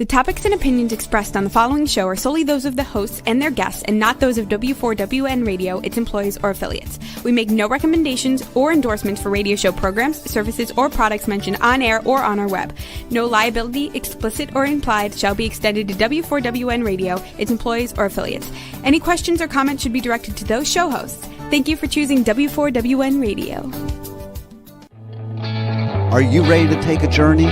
The topics and opinions expressed on the following show are solely those of the hosts and their guests and not those of W4WN Radio, its employees, or affiliates. We make no recommendations or endorsements for radio show programs, services, or products mentioned on air or on our web. No liability, explicit or implied, shall be extended to W4WN Radio, its employees, or affiliates. Any questions or comments should be directed to those show hosts. Thank you for choosing W4WN Radio. Are you ready to take a journey?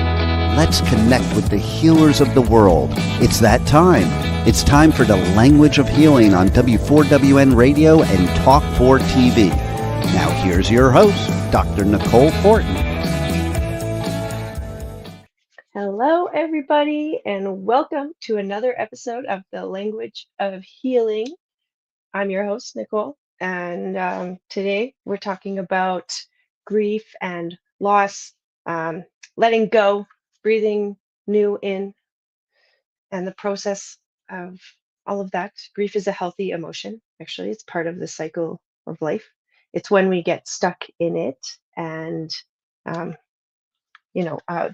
Let's connect with the healers of the world. It's that time. It's time for the Language of Healing on W4WN Radio and Talk4 TV. Now here's your host, Dr. Nicole Fortin. Hello, everybody, and welcome to another episode of the Language of Healing. I'm your host, Nicole, and today we're talking about grief and loss, letting go, breathing new in, and the process of all of that. Grief is a healthy emotion. Actually, it's part of the cycle of life. It's when we get stuck in it, and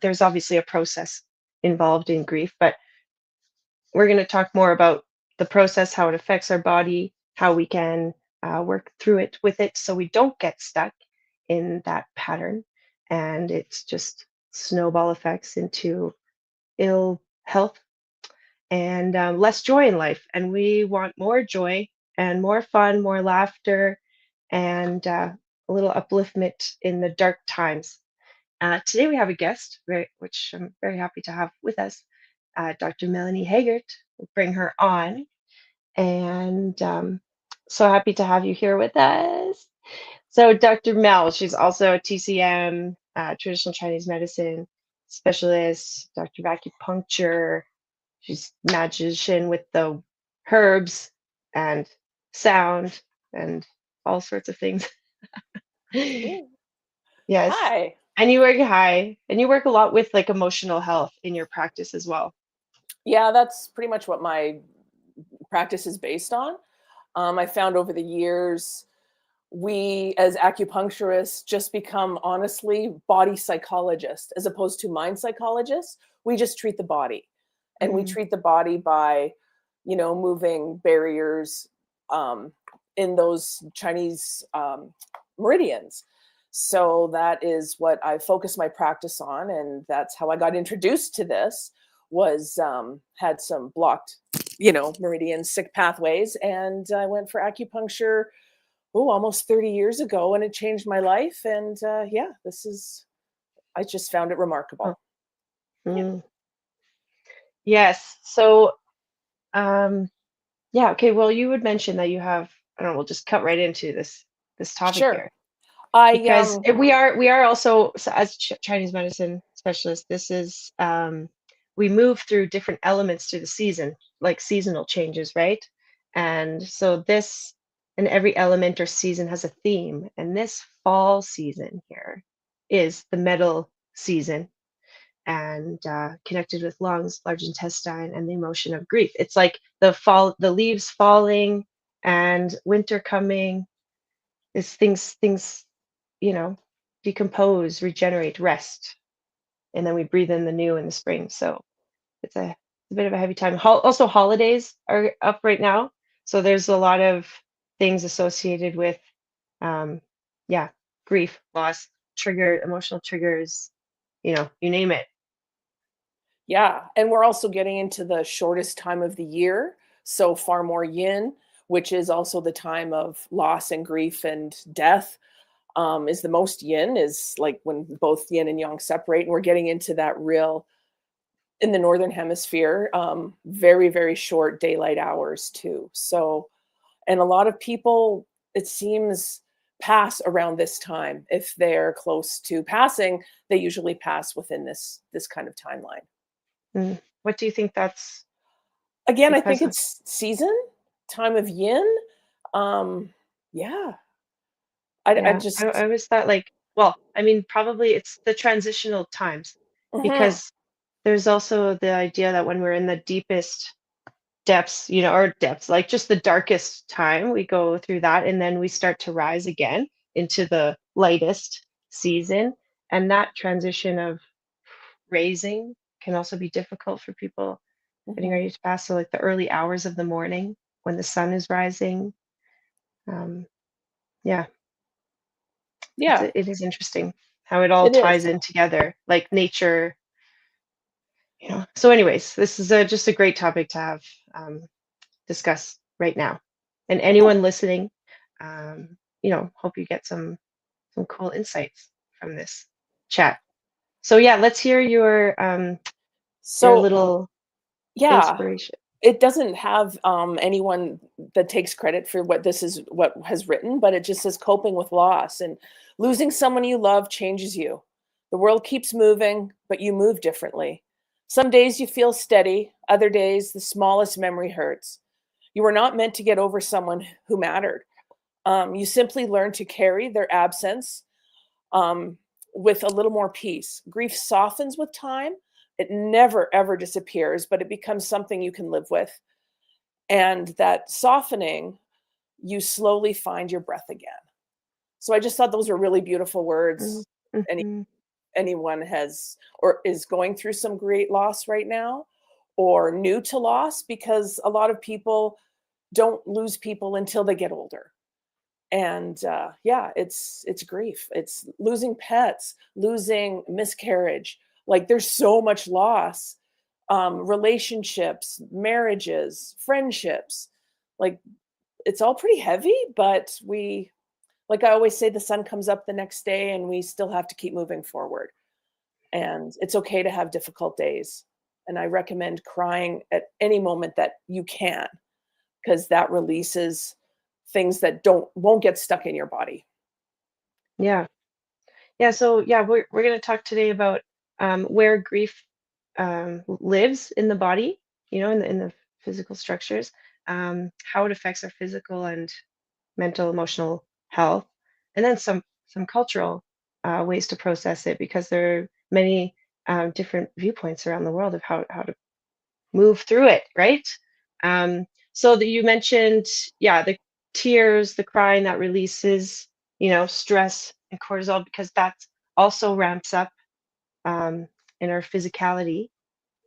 there's obviously a process involved in grief, but we're going to talk more about the process, how it affects our body, how we can work through it with it so we don't get stuck in that pattern, and it's just snowball effects into ill health and less joy in life. And we want more joy and more fun, more laughter, and a little upliftment in the dark times. Today we have a guest, which I'm very happy to have with us, Dr. Melanie Haggert. We'll bring her on, and so happy to have you here with us. So Dr. Mel, she's also a TCM, traditional Chinese medicine specialist, doctor of acupuncture. She's magician with the herbs and sound and all sorts of things. Yes. Hi. And you work a lot with like emotional health in your practice as well. Yeah, that's pretty much what my practice is based on. I found over the years, we as acupuncturists just become honestly body psychologists as opposed to mind psychologists. We just treat the body, and we treat the body by, moving barriers in those Chinese meridians. So that is what I focus my practice on, and that's how I got introduced to this. Was had some blocked, meridians, sick pathways, and I went for acupuncture almost 30 years ago, and it changed my life. And I just found it remarkable. Yeah. Yes. So, okay. Well, you would mention that you have, I don't know, we'll just cut right into this topic Sure. here. Because we are also, so as Chinese medicine specialists, this is, we move through different elements through the season, like seasonal changes, right? And so and every element or season has a theme. And this fall season here is the metal season, and connected with lungs, large intestine, and the emotion of grief. It's like the leaves falling and winter coming. Is things decompose, regenerate, rest, and then we breathe in the new in the spring. So it's a bit of a heavy time. Also, holidays are up right now, so there's a lot of things associated with grief, loss, emotional triggers, you name it. Yeah, and we're also getting into the shortest time of the year, so far more yin, which is also the time of loss and grief and death. Is the most yin, is like when both yin and yang separate, and we're getting into that real, in the northern hemisphere, very, very short daylight hours too. So, and a lot of people, it seems, pass around this time. If they're close to passing, they usually pass within this kind of timeline. What do you think that's? Again, I think it's season, time of yin. Yeah. I always thought probably it's the transitional times, because there's also the idea that when we're in the deepest depths, like just the darkest time, we go through that, and then we start to rise again into the lightest season. And that transition of raising can also be difficult for people getting ready to pass. So like the early hours of the morning when the sun is rising. Um, yeah, Yeah, it is interesting how it all it is. ties in together, like nature, you know. So, anyways, this is just a great topic to have discuss right now. And Yeah. anyone listening, you know, hope you get some cool insights from this chat. So yeah, let's hear your So, little yeah, inspiration. it doesn't have anyone that takes credit for what has written, but it just says coping with loss, and losing someone you love changes you. The world keeps moving, but you move differently. Some days you feel steady, other days the smallest memory hurts. You were not meant to get over someone who mattered. You simply learn to carry their absence um, with a little more peace. Grief softens with time. It never, ever disappears, but it becomes something you can live with. And that softening, you slowly find your breath again. So I just thought those were really beautiful words. Any Mm-hmm. anyone has or is going through some great loss right now, or new to loss, because a lot of people don't lose people until they get older. And yeah, it's grief. It's losing pets, losing miscarriage. Like there's so much loss. Relationships, marriages, friendships, like it's all pretty heavy, but we, like I always say, the sun comes up the next day and we still have to keep moving forward. And it's okay to have difficult days. And I recommend crying at any moment that you can, because that releases things that won't get stuck in your body. Yeah. Yeah. So yeah, we're going to talk today about where grief lives in the body, you know, in the physical structures, how it affects our physical and mental, emotional health, and then some cultural ways to process it, because there are many different viewpoints around the world of how to move through it, right? Um, so that you mentioned, yeah, the tears, the crying that releases, you know, stress and cortisol, because that also ramps up um, in our physicality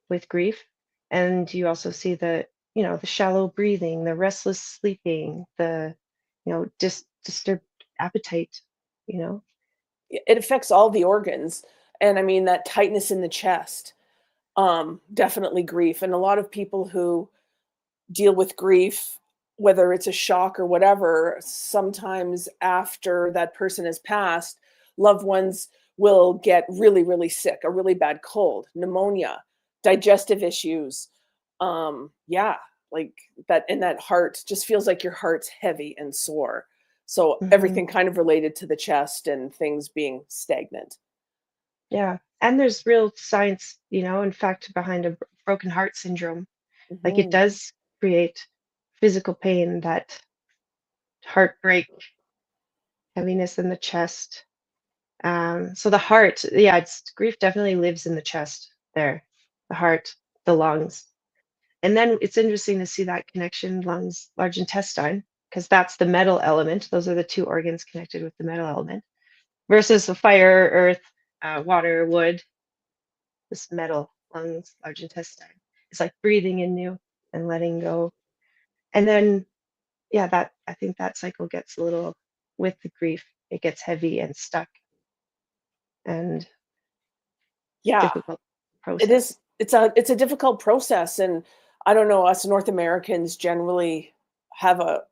with grief. And you also see the, you know, the shallow breathing, the restless sleeping, the, you know, disturbed appetite, you know. It affects all the organs. And I mean, that tightness in the chest, definitely grief. And a lot of people who deal with grief, whether it's a shock or whatever, sometimes after that person has passed, loved ones will get really, really sick, a really bad cold, pneumonia, digestive issues. Yeah, like that, and that heart just feels like your heart's heavy and sore. So Hmm. everything kind of related to the chest and things being stagnant. Yeah. And there's real science, you know, in fact, behind a broken heart syndrome. Like it Hmm. does create physical pain, that heartbreak, heaviness in the chest. So the heart, yeah, it's grief definitely lives in the chest there, the heart, the lungs. And then it's interesting to see that connection, lungs, large intestine, because that's the metal element. Those are the two organs connected with the metal element, versus the fire, earth, water, wood, this metal, lungs, large intestine. It's like breathing in new and letting go. And then, yeah, that I think that cycle gets a little, with the grief, it gets heavy and stuck and Yeah, difficult to it process. is. It's a difficult process, and I don't know. Us North Americans generally have a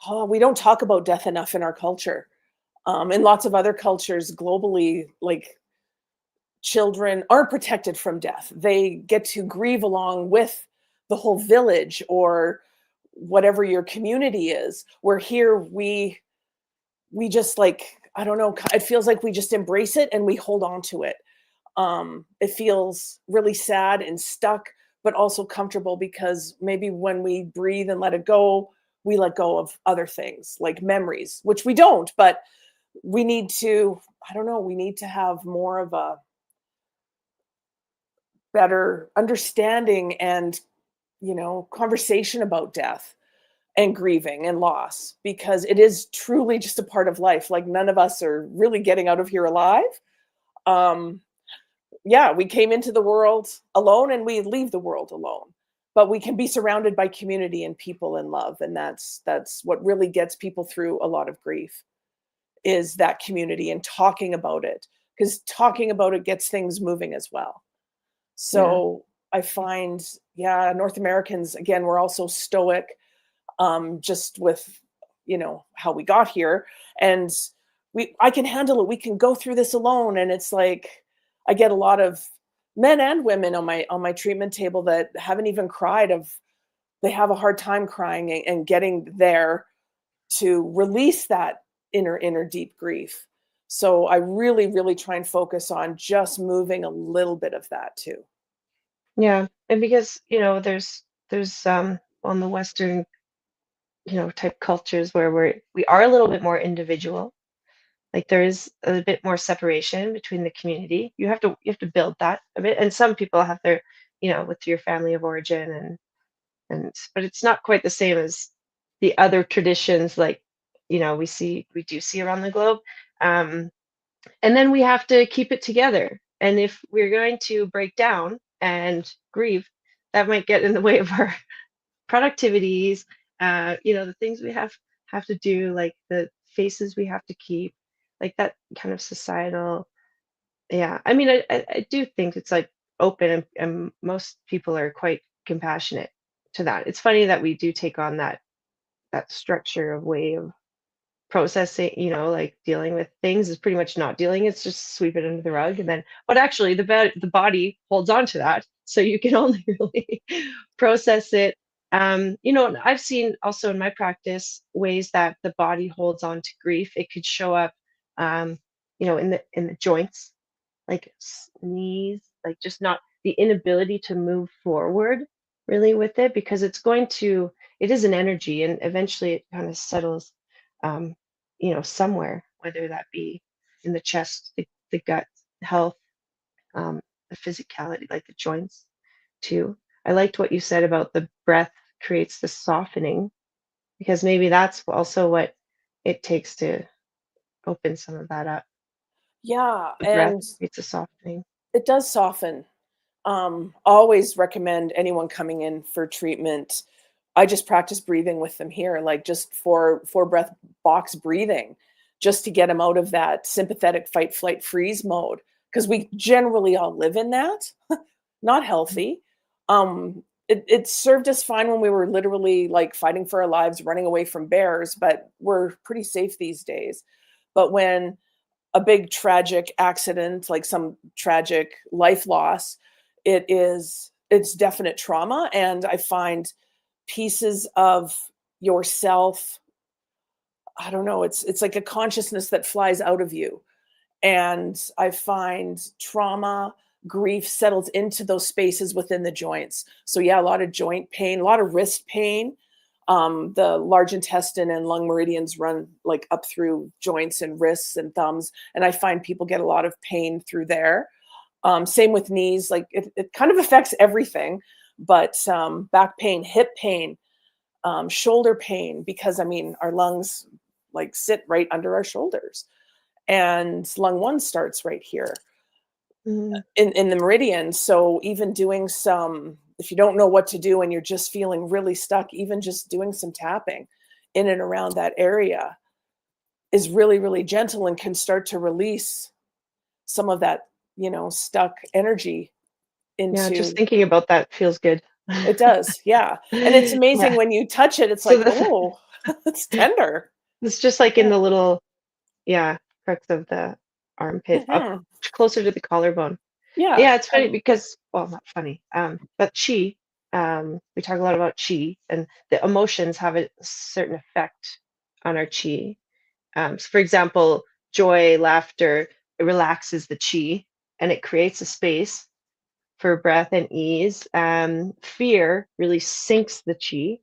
oh, we don't talk about death enough in our culture. In lots of other cultures globally, like children aren't protected from death. They get to grieve along with the whole village or whatever your community is. Where here we just like I don't know. It feels like we just embrace it and we hold on to it. It feels really sad and stuck, but also comfortable, because maybe when we breathe and let it go, we let go of other things like memories, which we don't, but we need to, I don't know, we need to have more of a better understanding and, conversation about death and grieving and loss, because it is truly just a part of life. Like none of us are really getting out of here alive. Um, yeah, we came into the world alone and we leave the world alone. But we can be surrounded by community and people and love. And that's what really gets people through a lot of grief, is that community and talking about it. Because talking about it gets things moving as well. Yeah. So I find, yeah, North Americans, again, we're also stoic, just with, how we got here. And I can handle it. We can go through this alone. And it's like, I get a lot of men and women on my treatment table that haven't even cried they have a hard time crying and getting there to release that inner deep grief. So I really, really try and focus on just moving a little bit of that too. Yeah. And because, there's on the Western, type cultures where we are a little bit more individual. Like there is a bit more separation between the community. You have to build that a bit. And some people have their, with your family of origin and but it's not quite the same as the other traditions like, we do see around the globe. Um, and then we have to keep it together. And if we're going to break down and grieve, that might get in the way of our productivities, the things we have to do, like the faces we have to keep, like that kind of societal. Yeah, I mean, I do think it's like open, and most people are quite compassionate to that. It's funny that we do take on that structure of way of processing, like dealing with things is pretty much not dealing. It's just sweep it under the rug, and then, but actually, the body holds on to that, so you can only really process it. And I've seen also in my practice ways that the body holds on to grief. It could show up, in the joints, like knees, like just not the inability to move forward really with it, because it is an energy, and eventually it kind of settles, um, somewhere, whether that be in the chest, the gut health, the physicality, like the joints too. I liked what you said about the breath creates the softening, because maybe that's also what it takes to open some of that up. Yeah, The breath and creates a softening. it does soften. Always recommend anyone coming in for treatment. I just practice breathing with them here, like just four breath box breathing, just to get them out of that sympathetic fight, flight, freeze mode. Because we generally all live in that, not healthy. It served us fine when we were literally like fighting for our lives, running away from bears, but we're pretty safe these days. But when a big tragic accident, like some tragic life loss, it's definite trauma. And I find pieces of yourself, I don't know, it's like a consciousness that flies out of you. And I find trauma, grief settles into those spaces within the joints. So yeah, a lot of joint pain, a lot of wrist pain. The large intestine and lung meridians run like up through joints and wrists and thumbs. And I find people get a lot of pain through there. Same with knees, like it kind of affects everything, but back pain, hip pain, shoulder pain, because I mean, our lungs like sit right under our shoulders, and lung one starts right here Mm, in the meridian. So even doing if you don't know what to do and you're just feeling really stuck, even just doing some tapping in and around that area is really, really gentle and can start to release some of that, stuck energy yeah, just into. thinking about that feels good. It does, yeah. And it's amazing Yeah. when you touch it, it's So like, oh, it's tender. it's just like in Yeah. the little, yeah, crux of the armpit, up Mhm. closer to the collarbone. Yeah. Yeah, it's funny because, well, not funny, but chi, we talk a lot about chi, and the emotions have a certain effect on our chi. So for example, joy, laughter, it relaxes the chi and it creates a space for breath and ease. Fear really sinks the chi.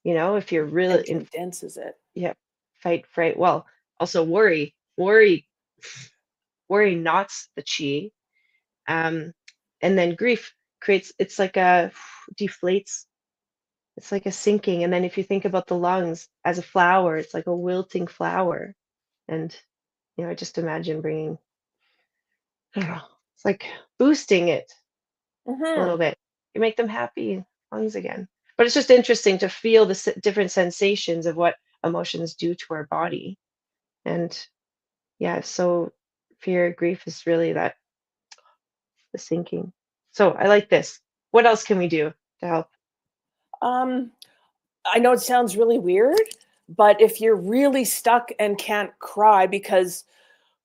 If you're really And in, condenses it. yeah, fight, fright. Well, also worry knots the chi. Um, and then grief creates, it's like a deflates, it's like a sinking. And then if you think about the lungs as a flower, it's like a wilting flower. And, I just imagine bringing, I don't know, it's like boosting it a little Mhm. bit. You make them happy lungs again. But it's just interesting to feel the different sensations of what emotions do to our body. And yeah, so fear, grief is really that the sinking. So I like this. What else can we do to help? Um, I know it sounds really weird, but if you're really stuck and can't cry, because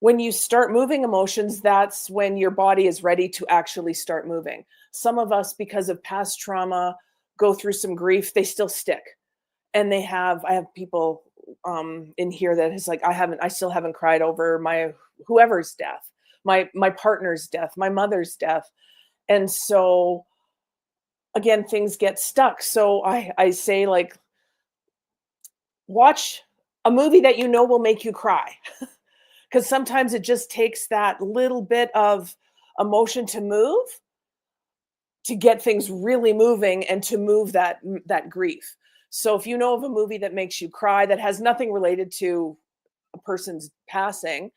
when you start moving emotions, that's when your body is ready to actually start moving. Some of us, because of past trauma, go through some grief, they still stick. And I have people in here that is like, I still haven't cried over my whoever's death, my partner's death, my mother's death. And so again, things get stuck. So I say, like, watch a movie that you know will make you cry. Because sometimes it just takes that little bit of emotion to move, to get things really moving and to move that grief. So if you know of a movie that makes you cry that has nothing related to a person's passing,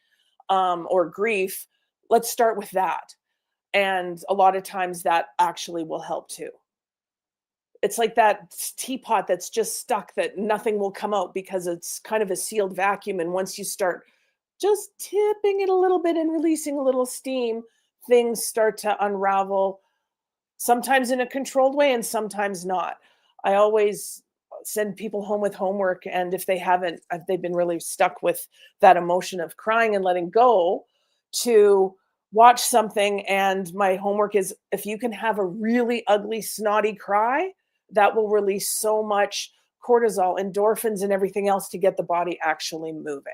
or grief, let's start with that. And a lot of times that actually will help too. It's like that teapot that's just stuck, that nothing will come out because it's kind of a sealed vacuum. And once you start just tipping it a little bit and releasing a little steam, things start to unravel, sometimes in a controlled way and sometimes not. I always send people home with homework. And if if they've been really stuck with that emotion of crying and letting go, to watch something. And my homework is, if you can have a really ugly, snotty cry, that will release so much cortisol, endorphins, and everything else to get the body actually moving.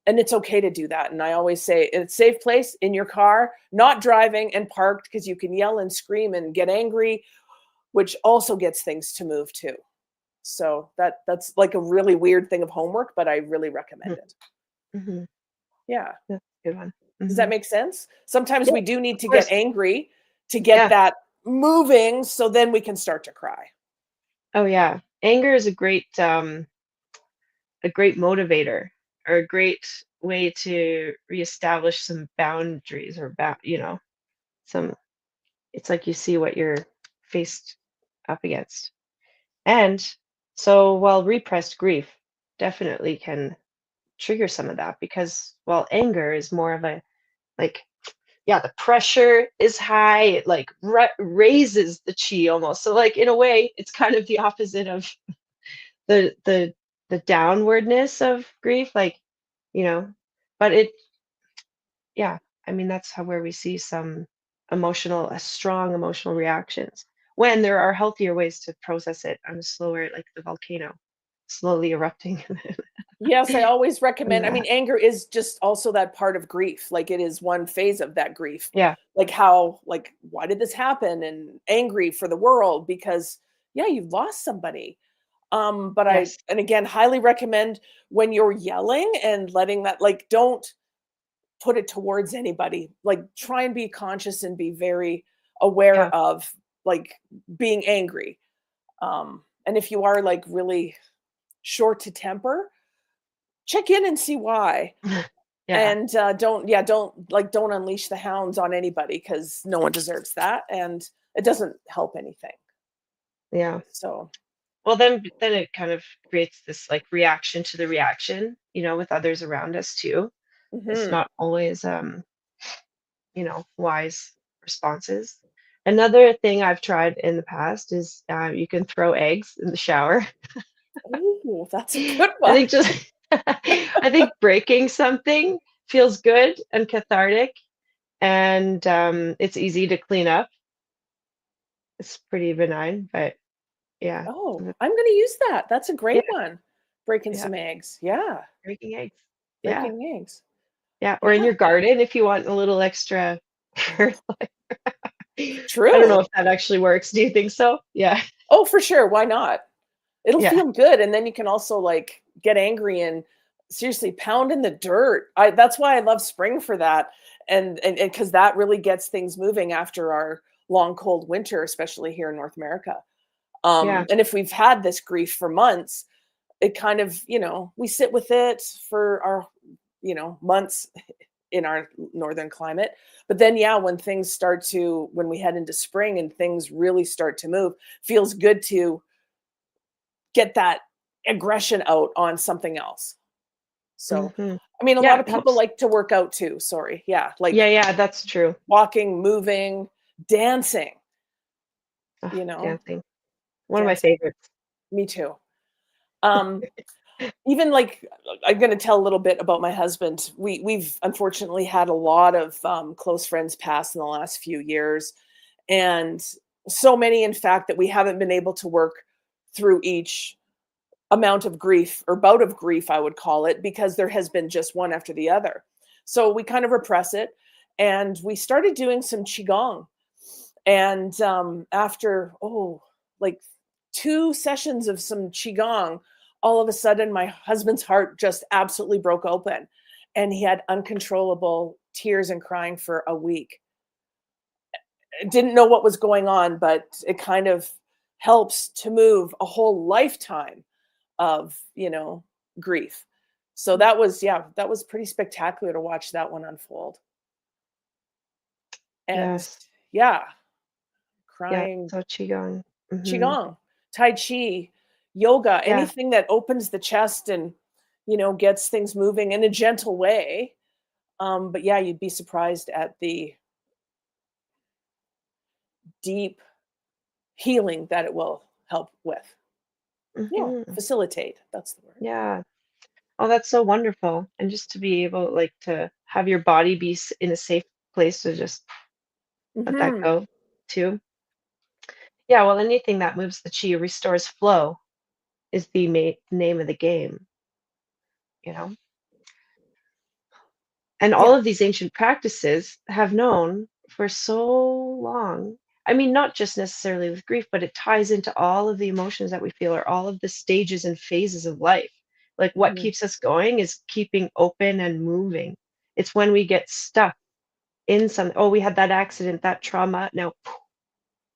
And it's okay to do that. And I always say, it's a safe place in your car, not driving and parked, because you can yell and scream and get angry, which also gets things to move too. So that's like a really weird thing of homework, but I really recommend it. Mm-hmm. Yeah. That's a good one. Does Mm-hmm. that make sense? Sometimes Yeah, we do need of to get course. angry to get Yeah. that moving, so then we can start to cry. Oh yeah. Anger is a great motivator or a great way to reestablish some boundaries or some it's like you see what you're faced up against. And so while repressed grief definitely can trigger some of that because while anger is more of a like yeah, the pressure is high, it like raises the chi almost. So like in a way, it's kind of the opposite of the the the downwardness of grief, like, you know, but it yeah, I mean that's how where we see some strong emotional reactions when there are healthier ways to process it on a slower, like the volcano slowly erupting. Yes, I always And recommend, I that. mean, anger is just also that part of grief. Like, it is one phase of that grief. Yeah. Like, how, like, why did this happen? And angry for the world because, yeah, you've lost somebody. But Yes. and again, highly recommend, when you're yelling and letting that, like, don't put it towards anybody. Like, try and be conscious and be very Yeah. aware of, like, being angry. And if you are, like, really short to temper, check in and see why. Yeah. And don't unleash the hounds on anybody, because no one deserves that, and it doesn't help anything. Yeah. So Well, then it kind of creates this like reaction to the reaction, with others around us too. It's mhm. not always wise responses. Another thing I've tried in the past is you can throw eggs in the shower. Ooh, that's a good I one. think just I think breaking something feels good and cathartic, and it's easy to clean up. It's pretty benign, but yeah, Oh, I'm gonna use that. That's a yeah, great one. Breaking yeah, some eggs. Yeah, breaking eggs. Yeah, breaking eggs. yeah, or in Yeah, your garden if you want a little extra fertilizer. I don't know true. if that actually works. Do you think so? Yeah, Oh, for sure, why not? It'll yeah, feel good, and then you can also, like, get angry and seriously pound in the dirt. I That's why I love spring for that, and because that really gets things moving after our long, cold winter, especially here in North America. yeah, And if we've had this grief for months, it kind of, we sit with it for our, months in our northern climate. But then, yeah, when we head into spring and things really start to move, feels good to get that aggression out on something else. So, Mhm. I mean, a Yeah, lot of it people helps. like to work out too. Sorry. Yeah. Like Yeah, that's true. walking, moving, dancing, Ugh, you know, dancing. One of my dancing. favorites. Me too. Um, Even like I'm going to tell a little bit about my husband. We've unfortunately had a lot of close friends pass in the last few years, and so many, in fact, that we haven't been able to work through each amount of grief or bout of grief, I would call it, because there has been just one after the other. So we kind of repress it, and we started doing some qigong. And after like 2 sessions of some qigong, all of a sudden my husband's heart just absolutely broke open, and he had uncontrollable tears and crying for a week. Didn't know what was going on, but it kind of helps to move a whole lifetime of, grief. So that was pretty spectacular to watch that one unfold. And Yes. yeah, Yeah. crying, So qigong. Mhm. qigong, tai chi, yoga, Yeah. anything that opens the chest and, gets things moving in a gentle way. But yeah, you'd be surprised at the deep healing that it will help with. Yeah, Mhm. facilitate. That's the word. Yeah. Oh, that's so wonderful. And just to be able, like, to have your body be in a safe place to just let that Hmm. go too. Yeah, well, anything that moves the chi, restores flow is the name of the game, you know? And all Yeah. of these ancient practices have known for so long. I mean, not just necessarily with grief, but it ties into all of the emotions that we feel or all of the stages and phases of life. Like what Mhm. keeps us going is keeping open and moving. It's when we get stuck in some, oh, we had that accident, that trauma. No,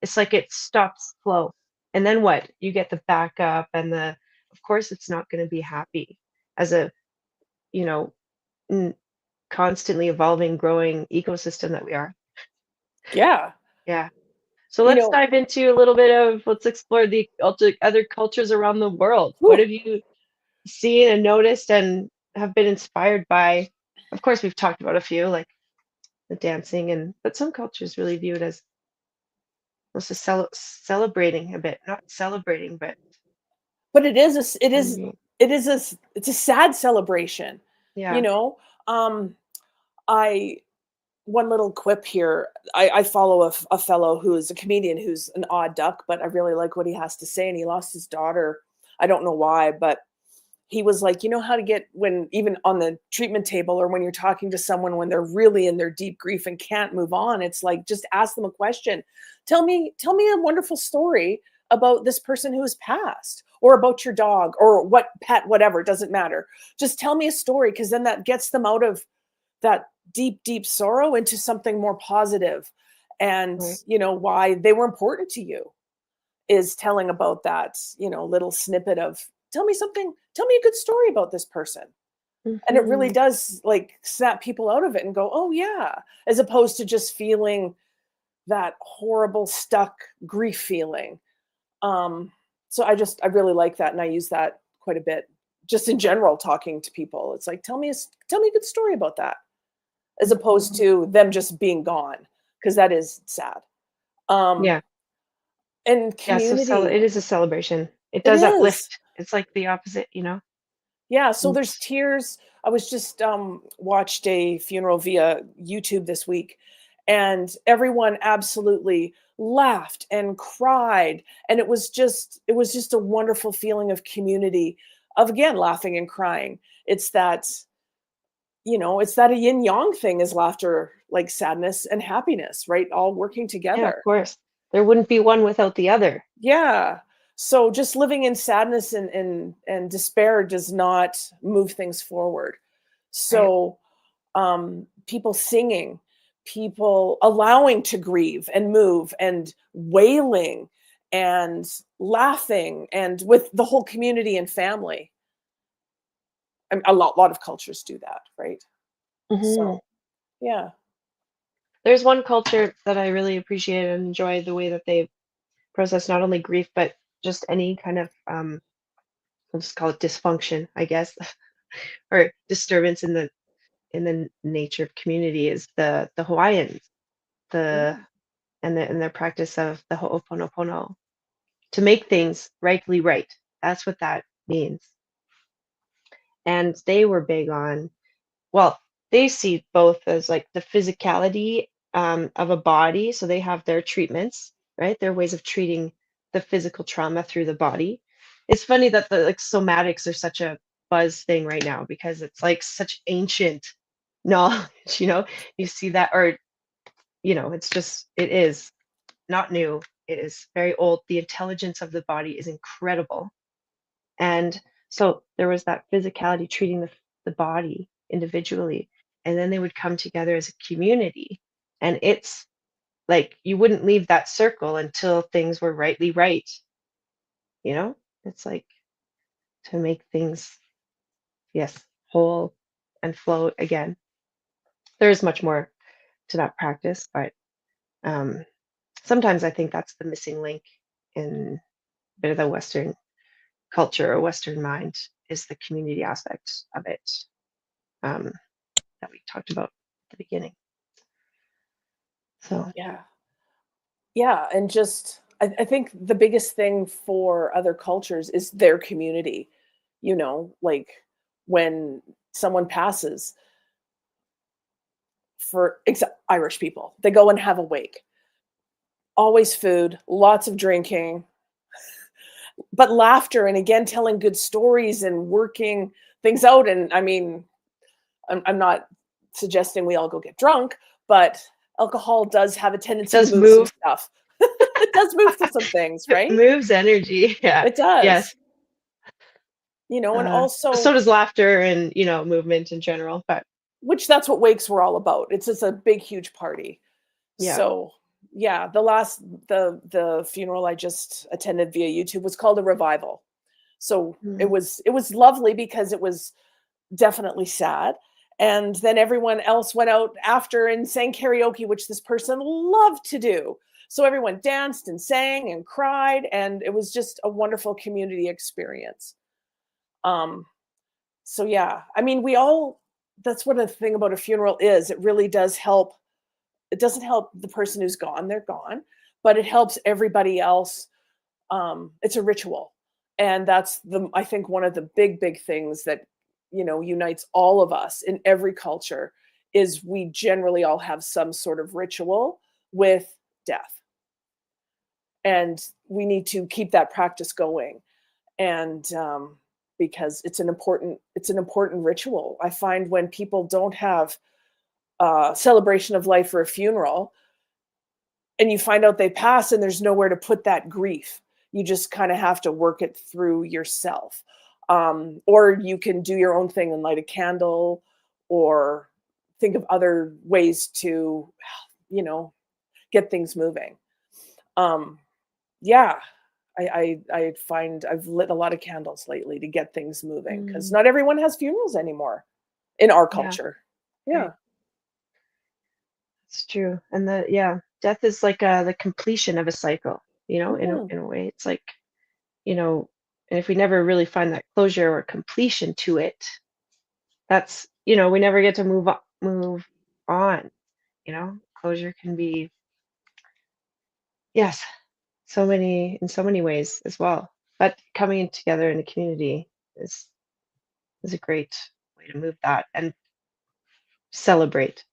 it's like it stops flow. And then what? You get the backup and of course, it's not going to be happy as a, you know, n- constantly evolving, growing ecosystem that we are. Yeah. Yeah. So You let's know, dive into a little bit of, let's explore the other cultures around the world. What whew, have you seen and noticed and have been inspired by? Of course, we've talked about a few, like the dancing, but some cultures really view it as almost a celebrating a bit, not celebrating, but but it is a s it is maybe, it is a s it's a sad celebration, you yeah. know? I One little quip here. I follow a fellow who is a comedian who's an odd duck, but I really like what he has to say, and he lost his daughter. I don't know why, but he was like, "You know how to get when even on the treatment table or when you're talking to someone when they're really in their deep grief and can't move on, it's like just ask them a question. Tell me a wonderful story about this person who has passed or about your dog or what pet whatever, it doesn't matter. Just tell me a story because then that gets them out of that deep sorrow into something more positive and, Right. why they were important to you is telling about that, little snippet of tell me a good story about this person. And it really Hmm. does like snap people out of it and go, "Oh yeah," as opposed to just feeling that horrible stuck grief feeling. Um so I really like that and I use that quite a bit just in general talking to people. It's like tell me a good story about that as opposed Hmm. to them just being gone because that is sad. Um Yeah. and Yeah. So community. it is a celebration. It It does is. uplift. It's like the opposite. Yeah, so there's It's, tears. I was just watched a funeral via YouTube this week and everyone absolutely laughed and cried and it was just a wonderful feeling of community of again laughing and crying. It's that it's that a yin yang thing is laughter like sadness and happiness, right? All working yeah, of together. course. There wouldn't be one without the other. Yeah. So just living in sadness and despair does not move things forward. Right. So people singing, people allowing to grieve and move and wailing and laughing and with the whole community and family. A lot of cultures do that, right? Hmm. So Yeah. There's one culture that I really appreciate and enjoy the way that they process not only grief, but just any kind of, we'll just call it dysfunction, I guess, or disturbance in the nature of community is the Hawaiians, the Mm. and their practice of the Ho'oponopono to make things rightly right. That's what that means. And they were big on, well, they see both as like the physicality of a body. So they have their treatments, right? Their ways of treating the physical trauma through the body. It's funny that the like somatics are such a buzz thing right now because it's like such ancient knowledge, you see that, or, it's just, it is not new. It is very old. The intelligence of the body is incredible. And so there was that physicality treating the body individually. And then they would come together as a community. And it's like you wouldn't leave that circle until things were rightly right. It's like to make things, yes, whole and float again. There is much more to that practice, but um, sometimes I think that's the missing link in a bit of the Western culture or Western mind is the community aspect of it. Um, that we talked about at the beginning. So Yeah. Yeah. And just, I think the biggest thing for other cultures is their community, like when someone passes, for Irish people, they go and have a wake. Always food, lots of drinking, but laughter, and again, telling good stories and working things out. And I mean, I'm not suggesting we all go get drunk, but alcohol does have a it tendency to does move some move. stuff. It does move to some things, It right? moves energy. Yeah. It does. Yes. And So also, does laughter and movement in general. But which that's what wakes were all about. It's just a big, huge party. yeah. So yeah, the funeral I just attended via YouTube was called a revival. So Mm. it was lovely because it was definitely sad. And then everyone else went out after and sang karaoke, which this person loved to do. So everyone danced and sang and cried, and it was just a wonderful community experience. Um, so yeah, I mean, that's what the thing about a funeral is. It really does help. It doesn't help the person who's gone, they're gone, but it helps everybody else. It's a ritual. And that's I think one of the big things that, unites all of us in every culture is we generally all have some sort of ritual with death. And we need to keep that practice going. And because it's an important ritual. I find when people don't have celebration of life or a funeral, and you find out they pass and there's nowhere to put that grief, you just kind of have to work it through yourself. Or you can do your own thing and light a candle, or think of other ways to, get things moving. Um, yeah, I find I've lit a lot of candles lately to get things moving because Mm. not everyone has funerals anymore in our Yeah. culture. Right. Yeah. It's true. And death is like the completion of a cycle. Mhm. In a way, it's like, and if we never really find that closure or completion to it, that's, we never get to move on. Closure can be, yes, in so many ways as well. But coming together in a community is a great way to move that and celebrate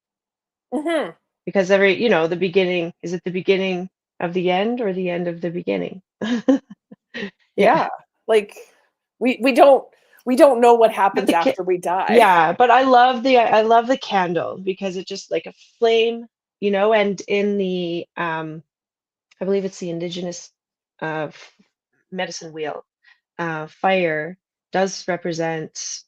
Mhm. because the beginning, is it the beginning of the end or the end of the beginning? Yeah. Yeah. Like we don't know what But happens after we die. yeah, but I love the candle because it just like a flame, and in the I believe it's the indigenous medicine wheel, fire does represent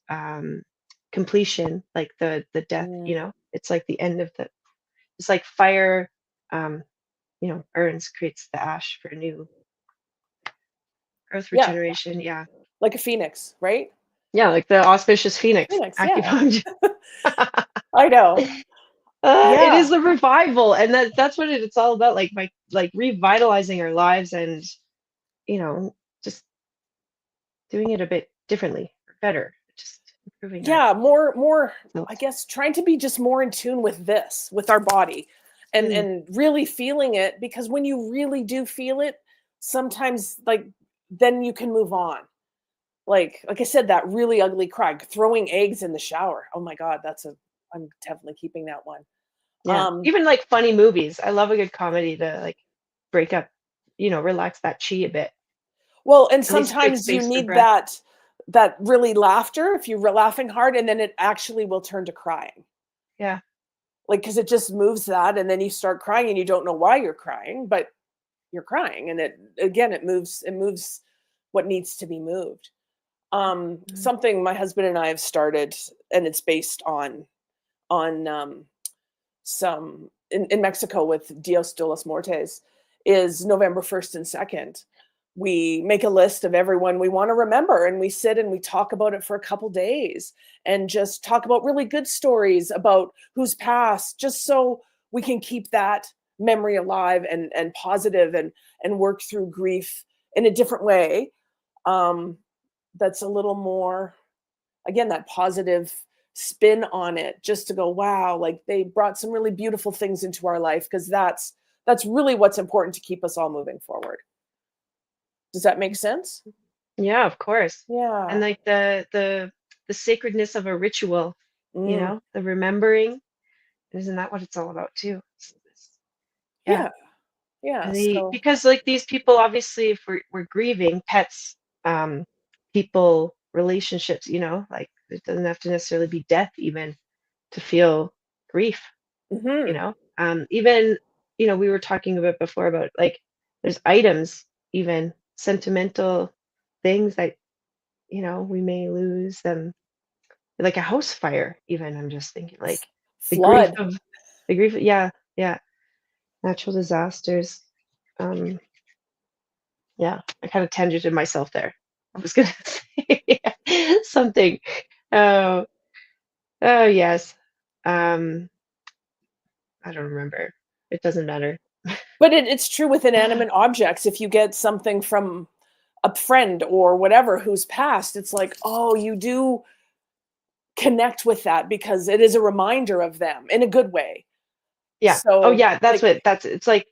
completion, like the death, Mm, it's like the end of it's like fire, um, burns, creates the ash for new earth yeah, regeneration. Yeah. like a phoenix, right? Yeah, like the auspicious phoenix Phoenix, yeah. acupuncture. I know. It Yeah. is the revival, and that's what it's all about. Like revitalizing our lives, and just doing it a bit differently, or better, just improving our Yeah, more I selves. guess trying to be just more in tune with this, with our body, and Mm, really feeling it, because when you really do feel it, sometimes, like, then you can move on. Like I said, that really ugly cry, throwing eggs in the shower. Oh my god, I'm definitely keeping that one. yeah. Um, Even like funny movies. I love a good comedy to like break up, relax that chi a bit. well, and At least make sometimes you space for need breath. that really laughter if you're laughing hard, and then it actually will turn to crying. Yeah. Like, because it just moves that, and then you start crying and you don't know why you're crying, but you're crying, and it moves what needs to be moved. Mhm. Something my husband and I have started, and it's based on some in Mexico with Dios de los Muertes, is November 1st and 2nd. We make a list of everyone we want to remember, and we sit and we talk about it for a couple days, and just talk about really good stories about who's passed, just so we can keep that memory alive and positive, and work through grief in a different way. Um, that's a little more, again, that positive spin on it, just to go, wow, like they brought some really beautiful things into our life, because that's really what's important to keep us all moving forward. Does that make sense? Yeah, of course. And Yeah. like the sacredness of a ritual, Mm, the remembering, isn't that what it's all about too? Yeah. yeah. Yeah. And So, because like these people, obviously, if we're grieving pets, um, people, relationships, like it doesn't have to necessarily be death even to feel grief, mhm. even, we were talking about before about like there's items, even sentimental things that, we may lose them, like a house fire, even. I'm just thinking like the grief Flood. of yeah, yeah, natural disasters. Um, Yeah, I kind of tangented myself there. I was gonna say something. Oh, oh yes. Um, I don't remember. It doesn't matter. But it's true with inanimate objects. If you get something from a friend or whatever who's passed, it's like, oh, you do connect with that, because it is a reminder of them in a good way. Yeah. Oh So, yeah, that's it's like,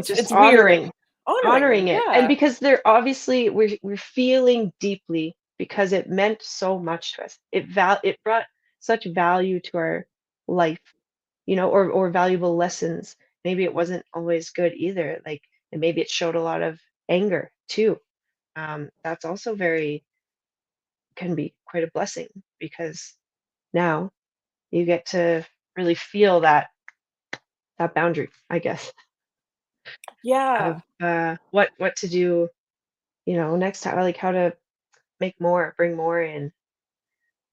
just it's weird and honoring honoring. it. And Yeah. because they're obviously we're feeling deeply because it meant so much to us. It brought such value to our life, or valuable lessons. Maybe it wasn't always good either. Like, and maybe it showed a lot of anger too. That's also can be quite a blessing because now you get to really feel that boundary, I guess, Yeah. of what to do, next time, like how to bring more in,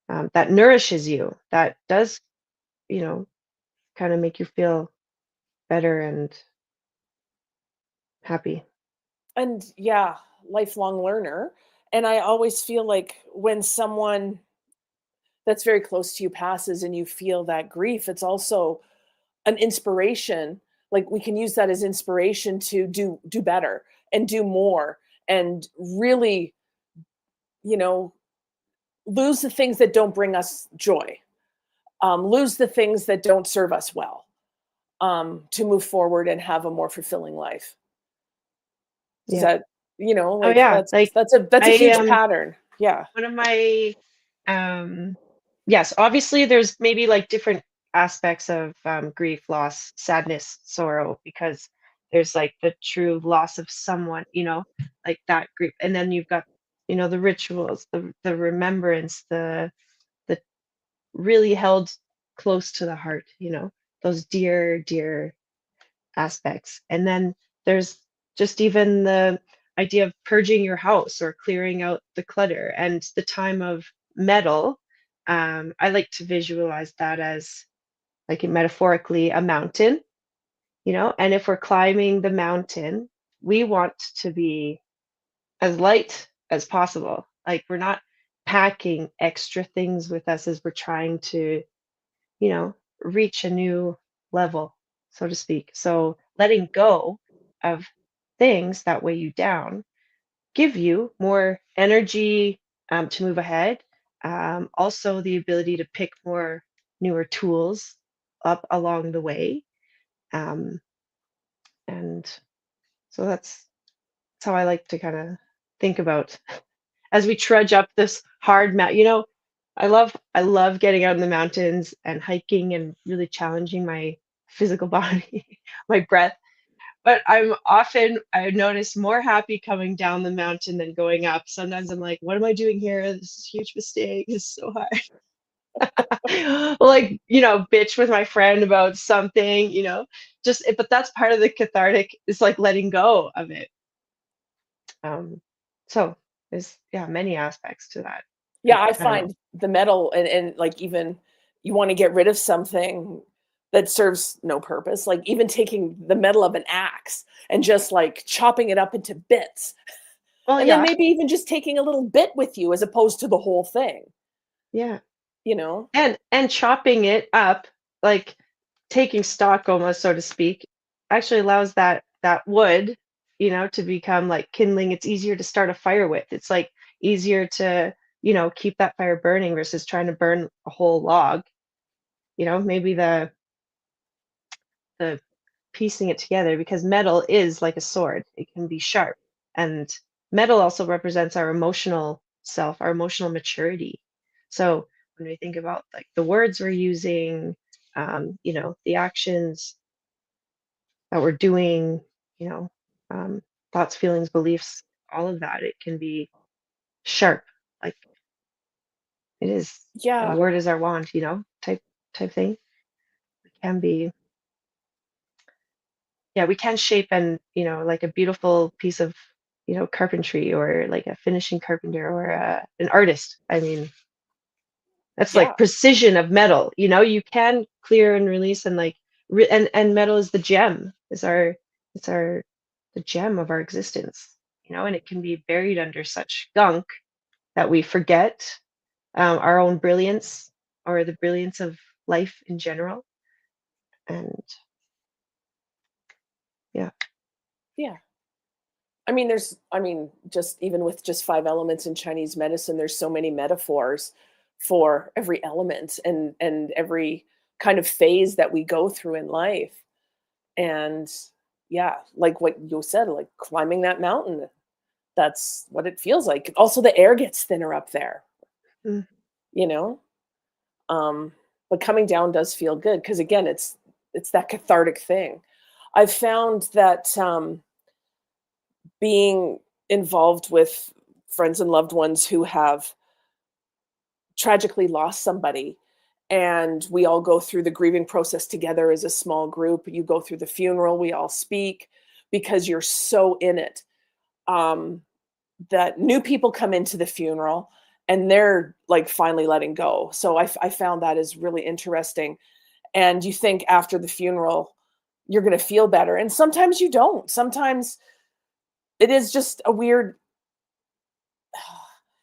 that nourishes you, that does, you know, kind of make you feel better and happy. And yeah, lifelong learner. And I always feel like when someone that's very close to you passes and you feel that grief, it's also an inspiration. Like, we can use that as inspiration to do better and do more, and really, you know, lose the things that don't bring us joy. Lose the things that don't serve us well, to move forward and have a more fulfilling life. Does Yeah. that, Oh like, yeah. Like that's a I huge pattern. Yeah. one of my um yes, obviously there's maybe like different aspects of grief, loss, sadness, sorrow, because there's like the true loss of someone, like that grief. And then you've got, the rituals, the remembrance, the really held close to the heart, those dear, dear aspects. And then there's just even the idea of purging your house or clearing out the clutter and the time of metal. I like to visualize that as like metaphorically a mountain, and if we're climbing the mountain, we want to be as light as possible. Like we're not packing extra things with us as we're trying to, reach a new level, so to speak. So letting go of things that weigh you down give you more energy to move ahead. Also, the ability to pick more newer tools up along the way. Um, and so that's how I like to kind of think about as we trudge up this hard mountain. I love getting out in the mountains and hiking and really challenging my physical body, my breath. But I notice more happy coming down the mountain than going up. Sometimes I'm like, what am I doing here? This is a huge mistake. It's so hard. Like, bitch with my friend about something, but that's part of the cathartic. It's like letting go of it. So there's, yeah, many aspects to that. Yeah, I I don't know. find the metal and like even you want to get rid of something that serves no purpose, like even taking the metal of an axe and just like chopping it up into bits. Well, And then yeah, maybe even just taking a little bit with you as opposed to the whole thing, yeah. you know? And chopping it up, like taking stock almost, so to speak, actually allows that wood, to become like kindling. It's easier to start a fire with. It's like easier to, keep that fire burning versus trying to burn a whole log. Maybe the piecing it together, because metal is like a sword. It can be sharp. And metal also represents our emotional self, our emotional maturity. So when we think about like the words we're using, the actions that we're doing, you know, thoughts, feelings, beliefs, all of that, it can be sharp. Like it is, a Yeah. word is our wand, type thing. It can be, yeah, we can shape, and like a beautiful piece of carpentry, or like a finishing carpenter, or an artist. I mean, that's Yeah. like precision of metal. You can clear and release, and like and metal is the gem, it's our the gem of our existence. And it can be buried under such gunk that we forget our own brilliance, or the brilliance of life in general. And yeah. Yeah. Just even with just 5 elements in Chinese medicine, there's so many metaphors for every element and every kind of phase that we go through in life. And yeah, like what you said, like climbing that mountain, that's what it feels like. Also, the air gets thinner up there, Mm. you know? Um, but coming down does feel good because again, it's that cathartic thing. I've found that being involved with friends and loved ones who have tragically lost somebody, and we all go through the grieving process together as a small group. You go through the funeral, we all speak because you're so in it. Um, that new people come into the funeral and they're like finally letting go. So I found that is really interesting. And you think after the funeral, you're going to feel better. And sometimes you don't. Sometimes it is just a weird,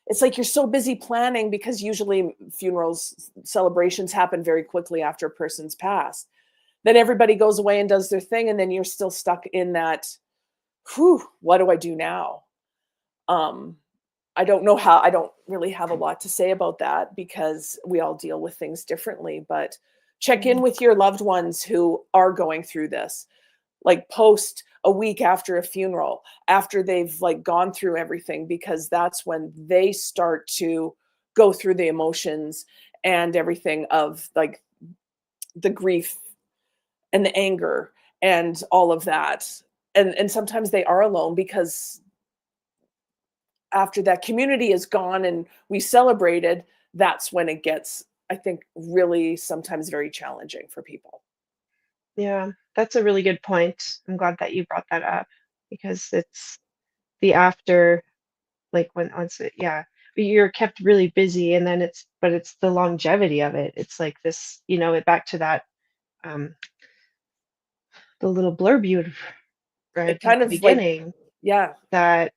it's like you're so busy planning because usually funerals celebrations happen very quickly after a person's passed. Then everybody goes away and does their thing, and then you're still stuck in that, whew, what do I do now? Um, I don't really have a lot to say about that because we all deal with things differently, but check in Mm. with your loved ones who are going through this. Like post a week after a funeral, after they've like gone through everything, because that's when they start to go through the emotions and everything of like the grief and the anger and all of that. And sometimes they are alone because after that community is gone and we celebrated, that's when it gets, I think, really sometimes very challenging for people. Yeah, that's a really good point. I'm glad that you brought that up, because it's the after, like when once it, yeah, you're kept really busy, and then it's the longevity of it. It's like this, back to that, um, the little blurb you had read It at kind the of like, beginning, yeah, that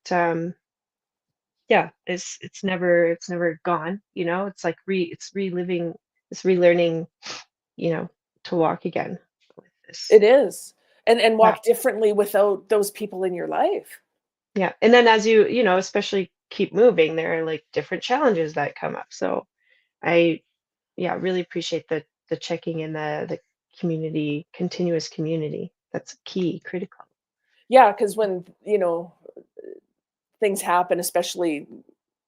yeah, it's never gone. It's like it's reliving, it's relearning, you know, to walk again with this. It is. And Yeah. walk differently without those people in your life. Yeah. And then as you know, especially keep moving, there are like different challenges that come up. So I, yeah, really appreciate the checking in, the community, continuous community. That's key, critical. Yeah, because when, things happen, especially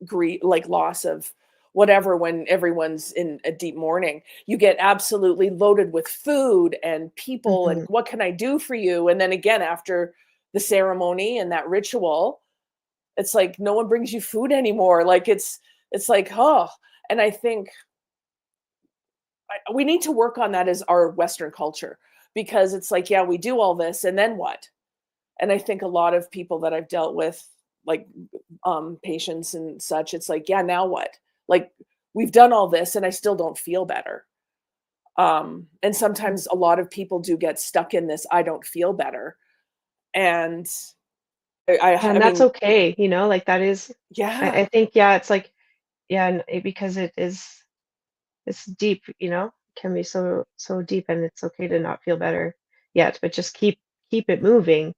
grief, like loss of whatever, when everyone's in a deep mourning, you get absolutely loaded with food and people and Hmm. what can I do for you? And then again, after the ceremony and that ritual, it's like no one brings you food anymore. Like it's like, oh, and I think we need to work on that as our Western culture, because it's like, yeah, we do all this and then what? And I think a lot of people that I've dealt with, like patients and such, it's like, yeah, now what? Like, we've done all this and I still don't feel better. And sometimes a lot of people do get stuck in this I don't feel better. And I And that's mean, okay, like that is, I yeah, think, yeah, it's like, yeah, and because it's deep, can be so deep, and it's okay to not feel better yet, but just keep it moving,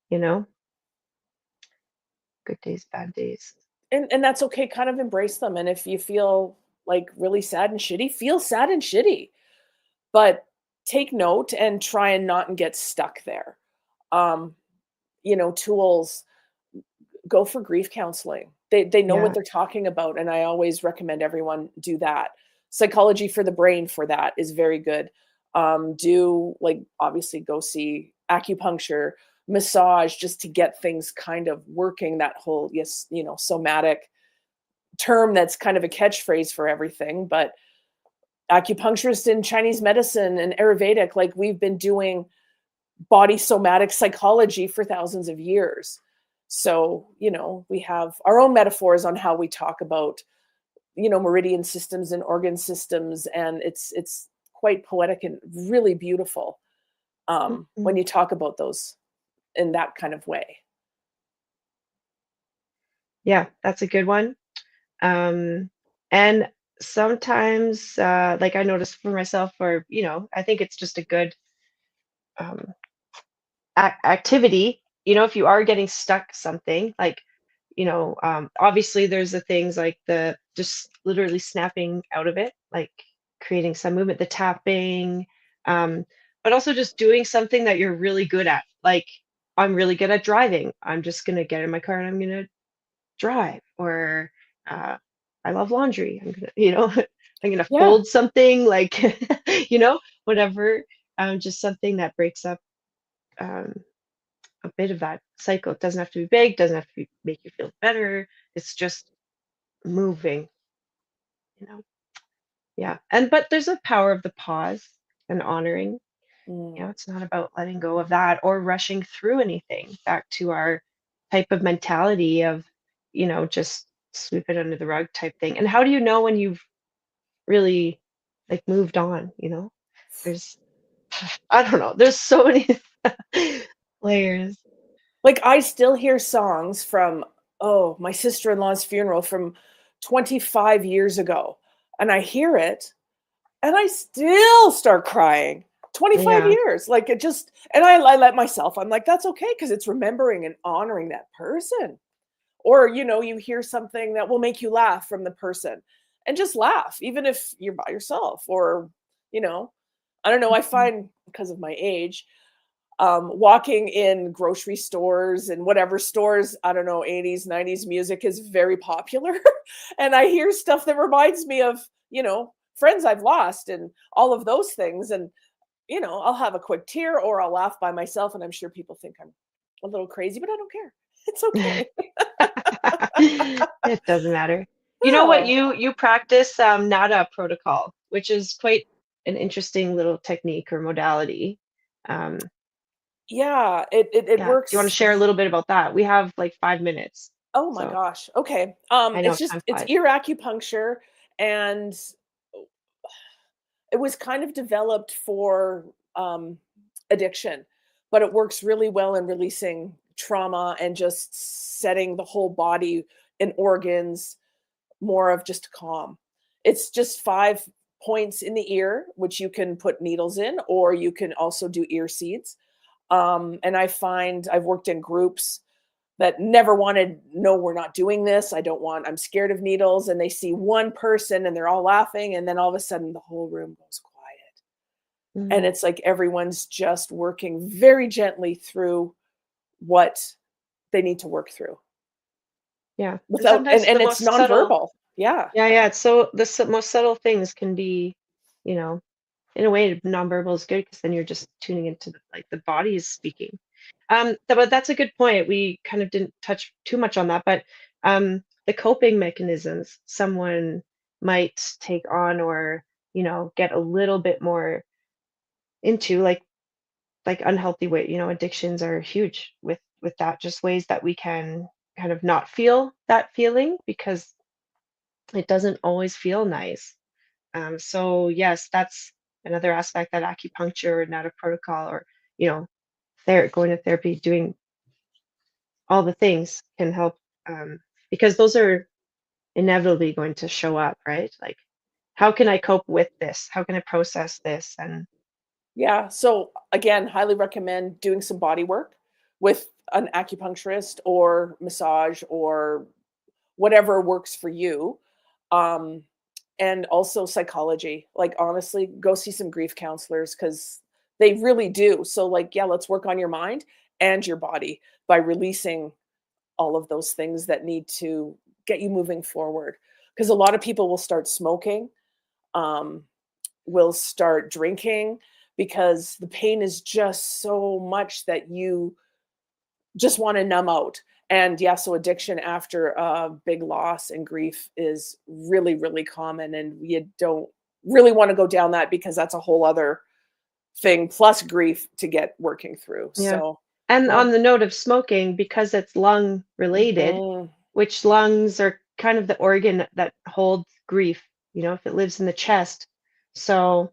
you know, good days, bad days. and that's okay, kind of embrace them. And if you feel like really sad and shitty, feel sad and shitty. But take note and try and not and get stuck there. Um, tools, go for grief counseling. They know what Yeah. they're talking about, and I always recommend everyone do that. Psychology for the brain for that is very good. Do like obviously go see acupuncture, massage, just to get things kind of working. That whole, yes, somatic term that's kind of a catchphrase for everything, but acupuncturists in Chinese medicine and Ayurvedic, like we've been doing body somatic psychology for thousands of years. So, we have our own metaphors on how we talk about, meridian systems and organ systems. And it's quite poetic and really beautiful when Mhm. you talk about those in that kind of way. Yeah, that's a good one. And sometimes, like I noticed for myself, or, I think it's just a good um, activity, if you are getting stuck something, like, obviously there's the things like the just literally snapping out of it, like creating some movement, the tapping, um, but also just doing something that you're really good at. Like, I'm really good at driving. I'm just gonna get in my car and I'm gonna drive. Or uh, I love laundry. I'm gonna, I'm gonna Yeah. fold something, like, whatever. Just something that breaks up um, a bit of that cycle. It doesn't have to be big, doesn't have to make you feel better. It's just moving, you know. Yeah. And but there's a power of the pause and honoring. Mm. It's not about letting go of that or rushing through anything. Back to our type of mentality of, just sweep it under the rug type thing. And how do you know when you've really like moved on, There's I don't know. There's so many layers. Like, I still hear songs from, oh, my sister-in-law's funeral from 25 years ago, and I hear it, and I still start crying. 25 Yeah. years, like, it just, and I let myself, I'm like, "That's okay, because it's remembering and honoring that person." Or, you hear something that will make you laugh from the person, and just laugh, even if you're by yourself, or, you know, I don't know, I Mhm. find, because of my age, walking in grocery stores and whatever stores, I don't know, 80s, 90s music is very popular. And I hear stuff that reminds me of, friends I've lost and all of those things. And, I'll have a quick tear or I'll laugh by myself. And I'm sure people think I'm a little crazy, but I don't care. It's okay. It doesn't matter. You know what? Yeah. You practice NADA protocol, which is quite an interesting little technique or modality. Um, Yeah. It yeah. Do you want to works. share a little bit about that? We have like 5 minutes, Oh my so gosh. Okay. I know It's just, time it's flies. ear acupuncture, and it was kind of developed for addiction, but it works really well in releasing trauma and just setting the whole body and organs more of just calm. It's just 5 points in the ear, which you can put needles in, or you can also do ear seeds. And I find I've worked in groups that never wanted, no, we're not doing this. I'm scared of needles. And they see one person and they're all laughing. And then all of a sudden the whole room goes quiet. And it's like everyone's just working very gently through what they need to work through. Yeah. Without, Sometimes and the it's most subtle, nonverbal. Yeah. yeah. So most subtle things can be, you know, in a way, nonverbal is good because then you're just tuning into the body is speaking. But that's a good point. We kind of didn't touch too much on that, but the coping mechanisms someone might take on or, get a little bit more into, like unhealthy way, addictions are huge with that, just ways that we can kind of not feel that feeling because it doesn't always feel nice. So yes, that's another aspect that acupuncture or NADA protocol or, going to therapy, doing all the things can help, because those are inevitably going to show up, right? Like, how can I cope with this? How can I process this? And Yeah. So again, highly recommend doing some body work with an acupuncturist or massage or whatever works for you. Um, and also psychology. Like honestly, go see some grief counselors because they really do. So like, yeah, let's work on your mind and your body by releasing all of those things that need to get you moving forward. Because a lot of people will start smoking, um, will start drinking because the pain is just so much that you just want to numb out. And yeah, so addiction after a big loss and grief is really, really common. And you don't really want to go down that because that's a whole other thing plus grief to get working through. yeah. So, And yeah. on the note of smoking, because it's lung related, Mhm. which lungs are kind of the organ that holds grief, if it lives in the chest. So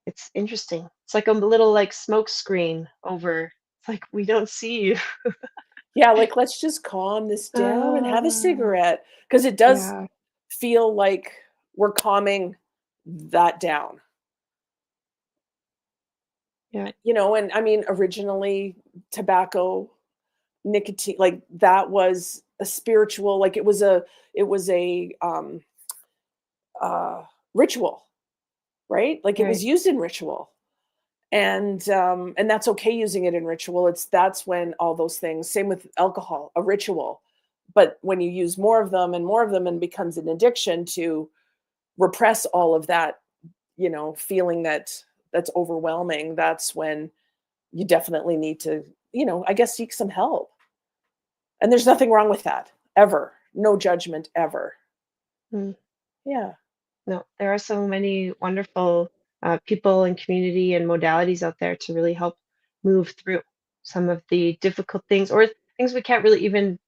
it's interesting. It's like a little like smoke screen over. It's like we don't see you. Yeah, like let's just calm this down and have a Uh, cigarette because it does yeah, feel like we're calming that down. yeah, And I mean, originally tobacco, nicotine, like that was a spiritual, like it was a uh ritual, right? Like it right. was used in ritual. And that's okay using it in ritual. That's when all those things, same with alcohol, a ritual. But when you use more of them and more of them and becomes an addiction to repress all of that, feeling that's overwhelming, that's when you definitely need to, I guess seek some help. And there's nothing wrong with that ever. No judgment ever. Mm. Yeah. No, there are so many wonderful people and community and modalities out there to really help move through some of the difficult things or things we can't really even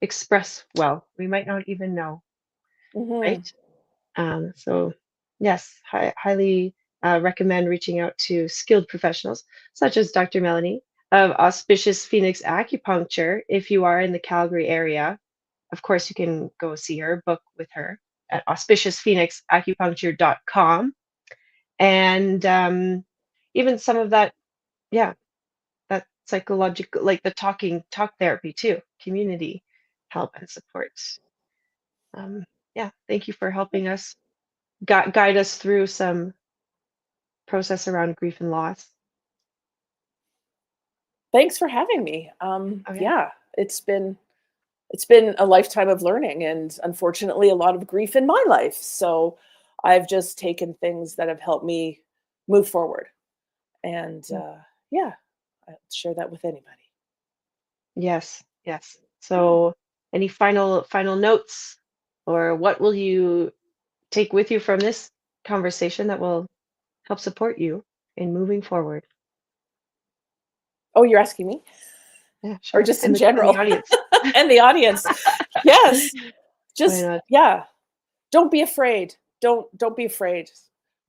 express well. We might not even know, Hmm. right? So, yes, highly recommend reaching out to skilled professionals such as Dr. Melanie of Auspicious Phoenix Acupuncture if you are in the Calgary area. Of course, you can go see her, book with her at auspiciousphoenixacupuncture.com. And even some of that, yeah, that psychological, like the talk therapy too, community help and support. Um, yeah, thank you for helping us guide us through some process around grief and loss. Thanks for having me. Oh yeah, Yeah, it's been a lifetime of learning and unfortunately a lot of grief in my life. So I've just taken things that have helped me move forward. And mm, yeah, I'll share that with anybody. yes, yes. Yeah. So, any final notes, or what will you take with you from this conversation that will help support you in moving forward? Oh, you're asking me? Yeah, Or sure. just in And the general? audience. And the audience. Yes. Why Just not? yeah. Don't be afraid. Don't be afraid.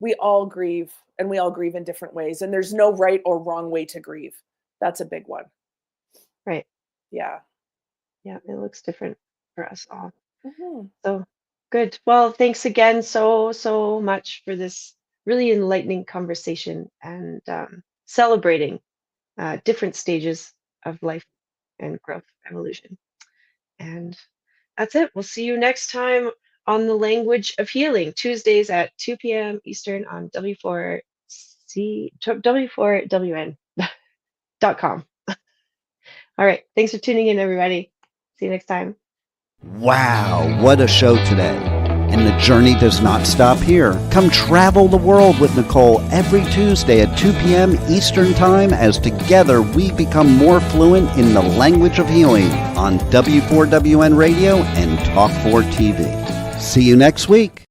We all grieve and we all grieve in different ways and there's no right or wrong way to grieve. That's a big one. Right. Yeah. Yeah, it looks different for us all. Mhm. So Good. Well, thanks again so much for this really enlightening conversation and celebrating different stages of life and growth evolution. And that's it. We'll see you next time on the Language of Healing, Tuesdays at 2 p.m. Eastern on W4WN.com. All right. Thanks for tuning in, everybody. See you next time. Wow, what a show today. And the journey does not stop here. Come travel the world with Nicole every Tuesday at 2 p.m. Eastern Time as together we become more fluent in the language of healing on W4WN Radio and Talk4 TV. See you next week.